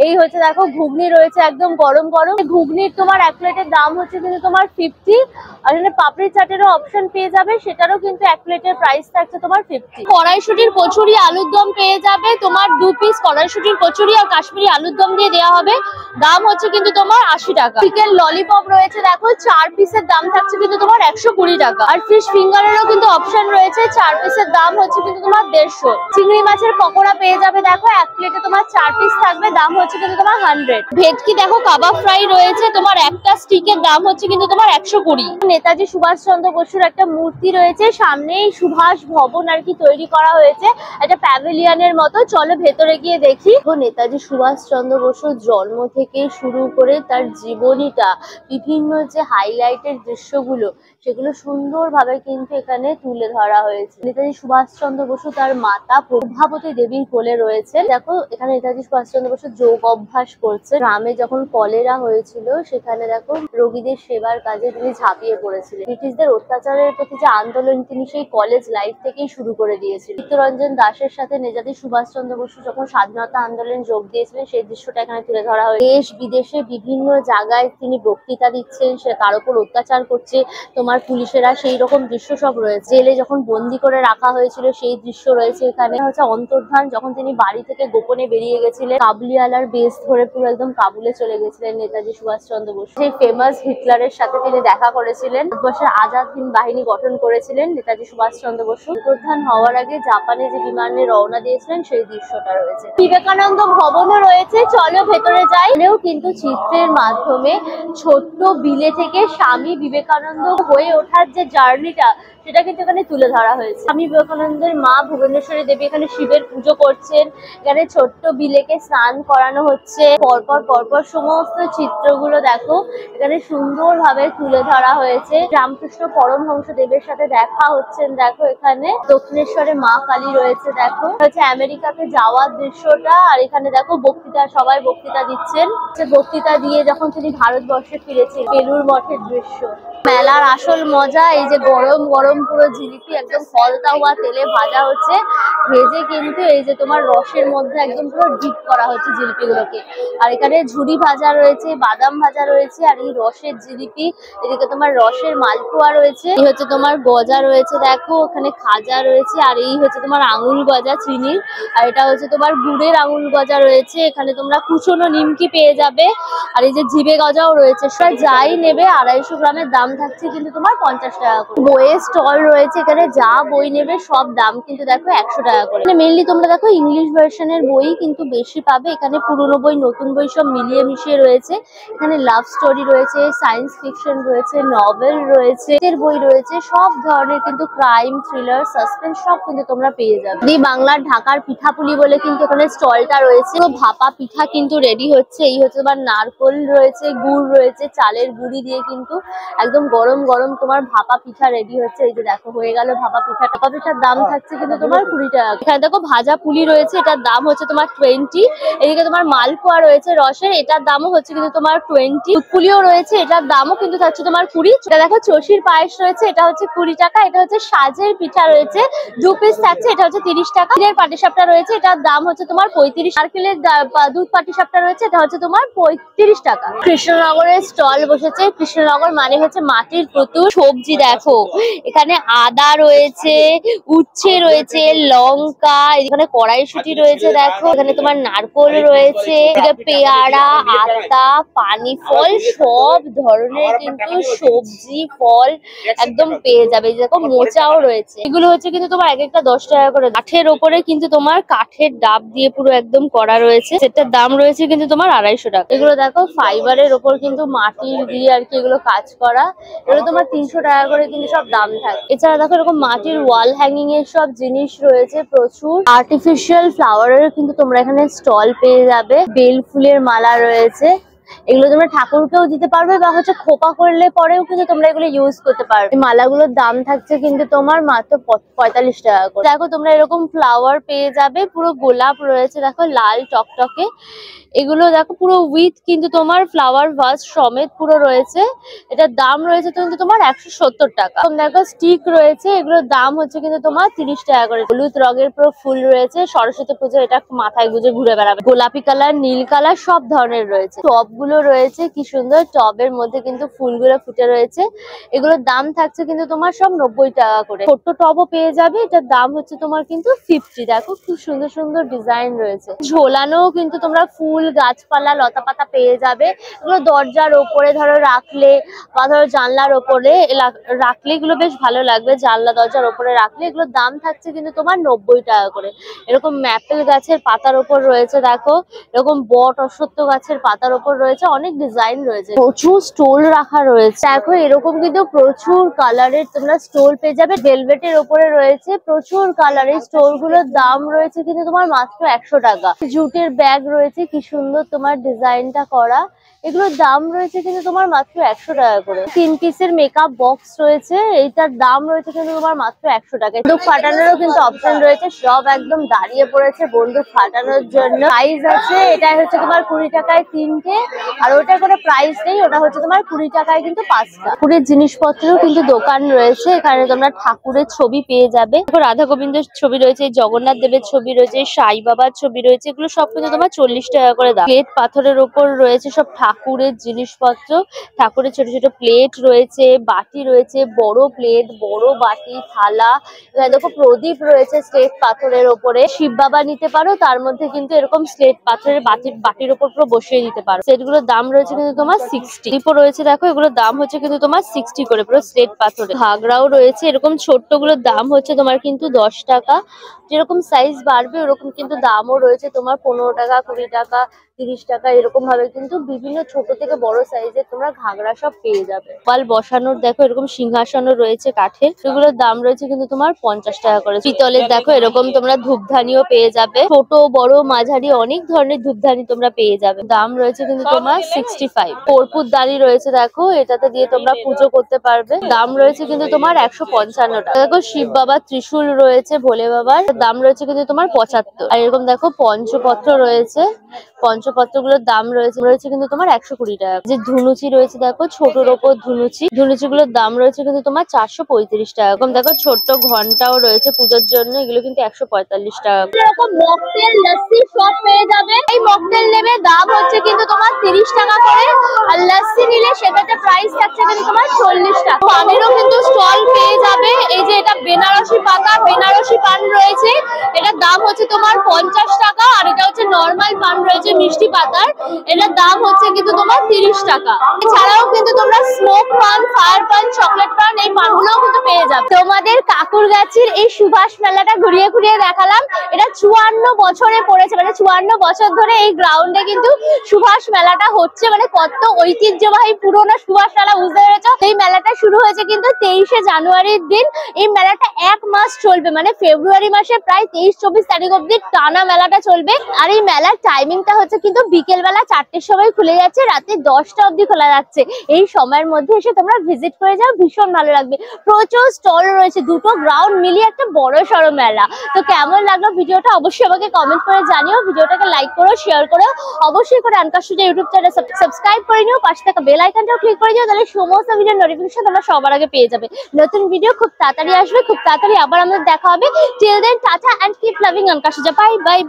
এই হচ্ছে দেখো ঘুগনি রয়েছে একদম গরম গরম, ঘুগনির তোমার 1 প্লেটের দাম হচ্ছে কিন্তু তোমার 50। আর এখানে পাপড়ি চাটেরও অপশন পেয়ে যাবে, সেটারও কিন্তু 1 প্লেটের প্রাইস থাকছে তোমার 50। কড়াইশুটির কচুরি আলুর দম পেয়ে যাবে, তোমার 2 পিস কড়াইশুটির কচুরি আর কাশ্মীরি আলুর দম দিয়ে দেওয়া হবে, দাম হচ্ছে কিন্তু তোমার 80 টাকা। চিকেন ললিপপ রয়েছে, দেখো 4 পিসের দাম থাকছে কিন্তু তোমার 120 টাকা। আর ফিশ ফিঙ্গারেরও কিন্তু অপশন রয়েছে, 4 পিসের দাম হচ্ছে কিন্তু তোমার 150। চিংড়ি মাছের পকোড়া পেয়ে যাবে, দেখো 1 প্লেটে তোমার 4 পিস থাকবে, দাম হচ্ছে কিন্তু তোমার 100। ভেটকি দেখো কাবাব ফ্রাই রয়েছে, তোমার একটা স্টিকের দাম হচ্ছে কিন্তু তোমার 120। নেতাজি সুভাষচন্দ্র বসুর একটা মূর্তি রয়েছে, সামনেই সুভাষ ভবন আর কি তৈরি করা হয়েছে একটা প্যাভিলিয়নের মতো, চলো ভেতরে গিয়ে দেখি। নেতাজি সুভাষচন্দ্র বসুর জন্ম থেকে শুরু করে তার জীবনীটা, বিভিন্ন যে হাইলাইটের দৃশ্যগুলো, সেগুলো সুন্দরভাবে কিন্তু এখানে তুলে ধরা হয়েছে। নেতাজি সুভাষচন্দ্র বসু তার মাতা প্রভাবতী দেবীর কোলে রয়েছে। দেখো এখানে নেতাজি সুভাষচন্দ্র বসু যোগ অভ্যাস করছে। গ্রামে যখন কলেরা হয়েছিল সেখানে দেখো রোগীদের সেবার কাজে তিনি ঝাঁপিয়ে পড়েছিলেন। ব্রিটিশদের অত্যাচারের প্রতি যে আন্দোলন তিনি সেই কলেজ লাইফ থেকেই শুরু করে দিয়েছিলেন। চিত্তরঞ্জন দাসের সাথে নেতাজি সুভাষচন্দ্র বসু যখন স্বাধীনতা আন্দোলনে যোগ দিয়েছিলেন সেই দৃশ্যটা এখানে তুলে ধরা হয়েছে। দেশ বিদেশে বিভিন্ন জায়গায় তিনি বক্তৃতা দিচ্ছেন, সে তার উপর অত্যাচার করছে তোমার পুলিশেরা, সেই রকম দৃশ্য সব রয়েছে। জেলে যখন বন্দি করে রাখা হয়েছিল সেই দৃশ্য রয়েছে এখানে। হচ্ছে অন্তর্ধান, যখন তিনি বাড়ি থেকে গোপনে বেরিয়ে গেছিলেন, কাবুলিওয়ালার বেস ধরে পুরো একদম কাবুলে চলে গেছিলেন নেতাজি সুভাষচন্দ্র বসু। সেই ফেমাস হিটলারের সাথে তিনি দেখা করেছিলেন। ভারতবর্ষের আজাদ হিন্দ বাহিনী গঠন করেছিলেন নেতাজি সুভাষচন্দ্র বসু। অন্তর্ধান হওয়ার আগে জাপানে যে বিমানে রওনা দিয়েছিলেন সেই দৃশ্যটা রয়েছে। বিবেকানন্দ ভবনও রয়েছে, চলো ভেতরে যাই। এও কিন্তু চিত্রের মাধ্যমে ছোট্ট বিলে থেকে স্বামী বিবেকানন্দ হয়ে ওঠার যে জার্নিটা, সেটা কিন্তু এখানে তুলে ধরা হয়েছে। স্বামী বিবেকানন্দের মা ভুবনেশ্বরী দেবী এখানে শিবের পুজো করছেন। এখানে ছোট্ট বিলেকে স্নান করানো হচ্ছে। পরপর সমস্ত চিত্রগুলো দেখো এখানে সুন্দরভাবে তুলে ধরা হয়েছে। রামকৃষ্ণ পরমহংস দেবের সাথে দেখা হচ্ছেন দেখো এখানে। দক্ষিণেশ্বরে মা কালী রয়েছে দেখো। হচ্ছে আমেরিকাতে যাওয়ার দৃশ্যটা। আর এখানে দেখো বক্তৃতা, সবাই বক্তৃতা দিচ্ছেন। বক্তৃতা দিয়ে যখন তিনি ভারতবর্ষে ফিরেছেন, বেলুর মঠের দৃশ্য। মেলার আসল মজা এই যে গরম গরম পুরো জিলিপি একদম ফলতা হওয়া তেলে ভাজা হচ্ছে, ভেজে কিন্তু এই যে তোমার রসের মধ্যে একদম পুরো ডিপ করা হচ্ছে জিলিপিগুলোকে। আর এখানে ঝুড়ি ভাজা রয়েছে, বাদাম ভাজা রয়েছে, আর এই রসের জিলিপি। এদিকে তোমার রসের মালপোয়া রয়েছে, এই হচ্ছে তোমার গজা রয়েছে দেখো, ওখানে খাজা রয়েছে, আর এই হচ্ছে তোমার আঙুল গজা চিনির, আর এটা হচ্ছে তোমার গুড়ের আঙুল গজা রয়েছে। এখানে তোমরা কুচনো নিমকি পেয়ে যাবে, আর এই যে জিবে গজাও রয়েছে। সেটা যাই নেবে 250 গ্রামের দাম থাকছে কিন্তু তোমার 50 টাকা করে। বইয়ের স্টল রয়েছে, এখানে যা বই নেবে সব দাম কিন্তু দেখো 100 টাকা করে। মেনলি তোমরা দেখো ইংলিশ ভার্সনের বই কিন্তু বেশি পাবে। এখানে পুরনো বই নতুন বই সব মিলিয়ে মিশিয়ে রয়েছে। এখানে লাভ স্টোরি রয়েছে, সায়েন্স ফিকশন রয়েছে, নভেল রয়েছে, এর বই রয়েছে, সব ধরনের কিন্তু ক্রাইম, থ্রিলার, সাসপেন্স সব কিন্তু তোমরা পেয়ে যাবে। দি বাংলার ঢাকার পিঠাপুলি বলে কিন্তু এখানে স্টলটা রয়েছে। তো ভাপা পিঠা কিন্তু রেডি হচ্ছে। এই হচ্ছে তোমার নারকোল রয়েছে, গুড় রয়েছে, চালের গুঁড়ি দিয়ে কিন্তু একদম গরম গরম তোমার ভাপা পিঠা রেডি হচ্ছে। এই যে দেখো হয়ে গেল ভাপা পিঠা। ভাপা পিঠার দাম থাকছে কিন্তু তোমার 20 টাকা। এখানে দেখো ভাজা পুলি রয়েছে, এটার দাম হচ্ছে তোমার 20। এদিকে তোমার মালপোয়া রয়েছে রসের, এটার দামও হচ্ছে কিন্তু তোমার 20। পুলিও রয়েছে, এটার দামও কিন্তু থাকছে তোমার 20। এটা দেখো চষির পায়েস রয়েছে, এটা হচ্ছে 20 টাকা। এটা হচ্ছে সাজের পিঠা রয়েছে, 2 পিস থাকছে, এটা হচ্ছে 30 টাকা। ক্ষীরের পাটিসাপটা রয়েছে, এটার দাম হচ্ছে তোমার 35। নারকেলের দুধ পাটিসাপটা রয়েছে, এটা হচ্ছে তোমার 35 টাকা। কৃষ্ণনগরের স্টল বসেছে। কৃষ্ণনগর মানে হচ্ছে মাটির পুতুল। সবজি দেখো এখানে আদা রয়েছে, উচ্ছে রয়েছে, লঙ্কা, এখানে কড়াইশুঁটি রয়েছে দেখো, এখানে তোমার নারকোল রয়েছে, পেয়ারা, আতা, পানি ফল, সব ধরনের কিন্তু সবজি ফল একদম পেয়ে যাবে। দেখো মোচাও রয়েছে। এগুলো হচ্ছে কিন্তু তোমার এক একটা 10 টাকা করে। কাঠের ওপরে কিন্তু তোমার কাঠের ডাব দিয়ে পুরো একদম করা রয়েছে। সেটার দাম রয়েছে কিন্তু তোমার 250 টাকা। এগুলো দেখো ফাইবারের ওপর কিন্তু মাটির দিয়ে আর কি এগুলো কাজ করা। এগুলো তোমার 300 টাকা করে কিন্তু সব দাম থাকে। এছাড়া দেখো এরকম মাটির ওয়াল হ্যাঙ্গিং এর সব জিনিস রয়েছে প্রচুর। আর্টিফিশিয়াল ফ্লাওয়ারের কিন্তু তোমরা এখানে স্টল পেয়ে যাবে। বেল ফুলের মালা রয়েছে, এগুলো তোমরা ঠাকুরকেও দিতে পারবে বা হচ্ছে খোপা করলে পরেও কিন্তু তোমরা এগুলো ইউজ করতে পারবে। এই মালাগুলোর দাম থাকছে কিন্তু তোমার মাত্র 45 টাকা করে। দেখো তোমরা এরকম ফ্লাওয়ার পেয়ে যাবে, পুরো গোলাপ রয়েছে দেখো লাল টকটকে। এগুলো দেখো পুরো উইথ কিন্তু তোমার ফ্লাওয়ার ভাস সমেত পুরো রয়েছে। এটার দাম রয়েছে কিন্তু তোমার 170 টাকা। দেখো স্টিক রয়েছে, এগুলোর দাম হচ্ছে কিন্তু তোমার 30 টাকা করে। হলুদ রঙের পুরো ফুল রয়েছে, সরস্বতী পুজো এটা মাথায় গুজে ঘুরে বেড়াবে। গোলাপি কালার, নীল কালার সব ধরনের রয়েছে। টব গুলো রয়েছে, কি সুন্দর টবের মধ্যে কিন্তু ফুলগুলো ফুটে রয়েছে। এগুলোর দাম থাকছে কিন্তু তোমার সব 90 টাকা করে। ছোট্ট টবও পেয়ে যাবে, এটার দাম হচ্ছে তোমার কিন্তু 50। দেখো খুব সুন্দর সুন্দর ডিজাইন রয়েছে। ঝোলানো কিন্তু তোমরা ফুল, গাছপালা, লতা পাতা পেয়ে যাবে। এগুলো দরজার ওপরে ধরো রাখলে বা ধরো জানলার ওপরে রাখলে এগুলো বেশ ভালো লাগবে। জানলা দরজার ওপরে রাখলে এগুলোর দাম থাকছে কিন্তু তোমার 90 টাকা করে। এরকম ম্যাপেল গাছের পাতার ওপর রয়েছে দেখো, এরকম বট অশ্বত্থ গাছের পাতার ওপর রয়েছে, অনেক ডিজাইন রয়েছে। প্রচুর স্টোল রাখা রয়েছে দেখো, এরকম কিন্তু প্রচুর কালারের তোমরা স্টোল পেয়ে যাবে। ভেলভেটের ওপরে রয়েছে প্রচুর কালারের স্টোল গুলোর দাম রয়েছে কিন্তু তোমার মাত্র 100 টাকা। জুটের ব্যাগ রয়েছে, কি সুন্দর তোমার ডিজাইনটা করা। এগুলোর দাম রয়েছে কিন্তু তোমার মাত্র 100 টাকা করে। 3 পিসের মেকআপ বক্স রয়েছে, এইটার দাম রয়েছে কিন্তু তোমার মাত্র 100 টাকা। বন্দুক ফাটানোরও কিন্তু অপশন রয়েছে, সব একদম দাঁড়িয়ে পড়েছে বন্দুক ফাটানোর জন্য। প্রাইস আছে, এটা হচ্ছে তোমার 20 টাকায় 3টে, আর ওটার কোনো প্রাইস নেই, ওটা হচ্ছে তোমার 20 টাকায় কিন্তু 5টা। ঠাকুরের জিনিসপত্রেও কিন্তু দোকান রয়েছে, এখানে তোমরা ঠাকুরের ছবি পেয়ে যাবে। রাধা গোবিন্দের ছবি রয়েছে, জগন্নাথ দেবের ছবি রয়েছে, সাই বাবার ছবি রয়েছে, এগুলো সব কিন্তু তোমার 40 টাকা করে দাম। প্লেট পাথরের ওপর রয়েছে সব ঠাকুরের জিনিসপত্র, ঠাকুরের ছোট ছোট প্লেট রয়েছে, বাটি রয়েছে, বড় প্লেট, বড় বাটি, থালা। এখানে দেখো প্রদীপ রয়েছে স্লেট পাথরের ওপরে, শিব বাবা নিতে পারো, তার মধ্যে কিন্তু এরকম স্লেট পাথরের বাটির ওপর পুরো বসিয়ে দিতে পারো। সেটগুলোর দাম রয়েছে কিন্তু তোমার 60। দীপও রয়েছে দেখো, এগুলোর দাম হচ্ছে কিন্তু তোমার 60 করে, পুরো স্লেট পাথরে। ঘাগরাও রয়েছে এরকম ছোট্ট গুলোর দাম হচ্ছে তোমার কিন্তু 10 টাকা। যেরকম সাইজ বাড়বে ওরকম কিন্তু দামও রয়েছে তোমার 15 টাকা, 20 টাকা, 30 টাকা, এরকম ভাবে কিন্তু বিভিন্ন ছোট থেকে বড় সাইজের তোমরা ঘাগরা সব পেয়ে যাবে। পাল বসানোর দেখো এরকম সিংহাসনও রয়েছে কাঠের, সেগুলোর দাম রয়েছে কিন্তু তোমার 50 টাকা করে। পিতলের দেখো এরকম তোমরা ধূপধানিও পেয়ে যাবে, ছোট বড় মাঝারি অনেক ধরনের ধূপধানি তোমরা পেয়ে যাবে। দাম রয়েছে কিন্তু তোমার 65। কর্পূর দানি রয়েছে দেখো, এটাতে দিয়ে তোমরা পুজো করতে পারবে। দাম রয়েছে কিন্তু তোমার 155 টাকা। দেখো শিব বাবার ত্রিশূল রয়েছে, ভোলে বাবার দাম রয়েছে কিন্তু তোমার 75। আর এরকম দেখো পঞ্চপত্র রয়েছে, পঞ্চপত্র গুলোর দাম রয়েছে কিন্তু তোমার 120 টাকা। যে ধুনুচি রয়েছে দেখো, ছোটর ওপর ধুনুচি গুলোর দাম রয়েছে কিন্তু তোমার 435 টাকা। এরকম দেখো ছোট্ট ঘন্টাও রয়েছে পুজোর জন্য, এগুলো কিন্তু 145 টাকা। এরকম মকটেল লস্যি সব পেয়ে যাবে। এই মকটেল নেবে দাম হচ্ছে কিন্তু তোমার 30 টাকা করে, আর লস্যি নিলে সেটাতে প্রাইস থাকছে কিন্তু তোমার 40 টাকা। পানেরও কিন্তু স্টল পেয়ে যাবে। এই যে এটা বেনারসি পাতা, বেনারসি পান রয়েছে, এটার দাম হচ্ছে তোমার 50 টাকা। আর এটা হচ্ছে নরমাল পান রয়েছে মিষ্টি পাতার, এটার দাম হচ্ছে কিন্তু তোমার 30 টাকা। এছাড়াও কিন্তু তোমরা স্মোক পান, ফায়ার পান, চকলেট পান, এই পানগুলোও কিন্তু পেয়ে যাবে। তোমাদের কাকুরগাছির এই সুভাষ মেলাটা ঘুরিয়ে ঘুরিয়ে দেখালাম। এটা 54 বছরে পড়েছে, মানে 54 বছর ধরে এই গ্রাউন্ডে কিন্তু সুভাষ মেলাটা হচ্ছে। মানে কত ঐতিহ্যবাহী পুরোনো সুভাষ মেলা, বুঝতে পেরেছো? এই মেলাটা শুরু হয়েছে কিন্তু 23শে জানুয়ারির দিন। এই মেলাটা 1 মাস চলবে, মানে ফেব্রুয়ারি মাসে প্রায় 23-24 তারিখ অব্দি টানা মেলাটা চলবে। আর এই মেলার টাইমিংটা হচ্ছে কিন্তু বিকেল বেলা 4টের সময় খুলে যাচ্ছে, রাতে 10টা অব্দি খোলা যাচ্ছে। এই সময়ের মধ্যে এসে তোমরা ভিজিট করে যাও, ভীষণ ভালো লাগবে। প্রচুর স্টল রয়েছে, দুটো গ্রাউন্ড মিলিয়ে একটা বড় সড়ো মেলা। তো কেমন লাগলো ভিডিওটা অবশ্যই আমাকে কমেন্ট করে জানিও। ভিডিওটাকে লাইক করো, শেয়ার করো, অবশ্যই করে আনকাশুজা ইউটিউব চ্যানেল সাবস্ক্রাইব করে নিও, পাশে থাকা বেল আইকনটাও ক্লিক করে দিও, তাহলে সমস্ত ভিডিওর নোটিফিকেশন তোমরা সবার আগে পেয়ে যাবে। নতুন ভিডিও খুব তাড়াতাড়ি আসবে, খুব তাড়াতাড়ি আবার আমাদের দেখা হবে। Till then tata and keep loving আনকাশুজা। Bye by.